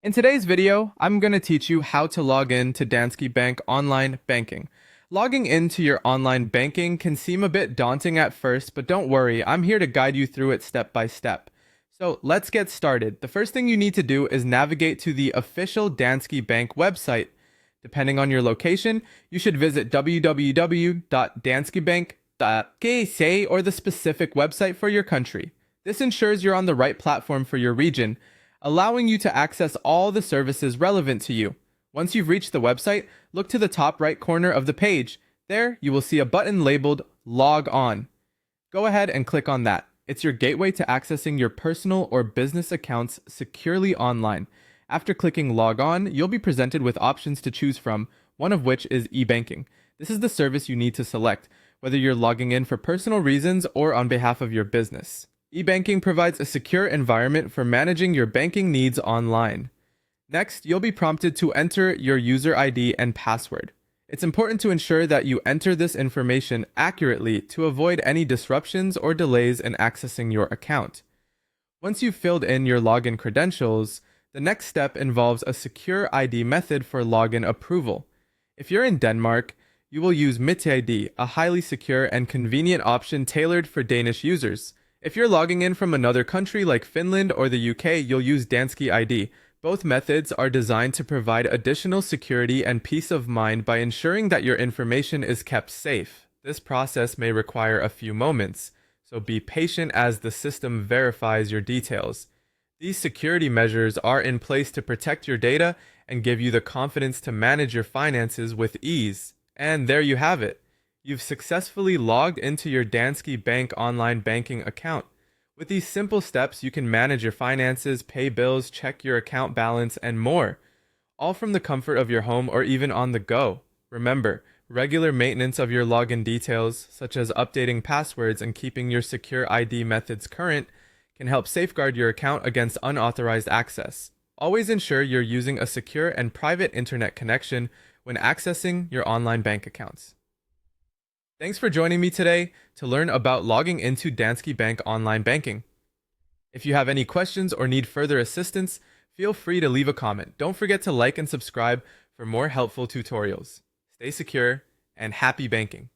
In today's video, I'm going to teach you how to log in to Danske Bank online banking. Logging into your online banking can seem a bit daunting at first, but don't worry, I'm here to guide you through it step by step. So let's get started. The first thing you need to do is navigate to the official Danske Bank website. Depending on your location, you should visit www.danskebank.dk or the specific website for your country. This ensures you're on the right platform for your region, allowing you to access all the services relevant to you. Once you've reached the website, look to the top right corner of the page. There, you will see a button labeled Log On. Go ahead and click on that. It's your gateway to accessing your personal or business accounts securely online. After clicking Log On, you'll be presented with options to choose from, one of which is e-banking. This is the service you need to select, whether you're logging in for personal reasons or on behalf of your business. E-banking provides a secure environment for managing your banking needs online. Next, you'll be prompted to enter your user ID and password. It's important to ensure that you enter this information accurately to avoid any disruptions or delays in accessing your account. Once you've filled in your login credentials, the next step involves a secure ID method for login approval. If you're in Denmark, you will use MitID, a highly secure and convenient option tailored for Danish users. If you're logging in from another country like Finland or the UK, you'll use Danske ID. Both methods are designed to provide additional security and peace of mind by ensuring that your information is kept safe. This process may require a few moments, so be patient as the system verifies your details. These security measures are in place to protect your data and give you the confidence to manage your finances with ease. And there you have it. You've successfully logged into your Danske Bank online banking account. With these simple steps, you can manage your finances, pay bills, check your account balance, and more, all from the comfort of your home or even on the go. Remember, regular maintenance of your login details, such as updating passwords and keeping your secure ID methods current, can help safeguard your account against unauthorized access. Always ensure you're using a secure and private internet connection when accessing your online bank accounts. Thanks for joining me today to learn about logging into Danske Bank online banking. If you have any questions or need further assistance, feel free to leave a comment. Don't forget to like and subscribe for more helpful tutorials. Stay secure and happy banking.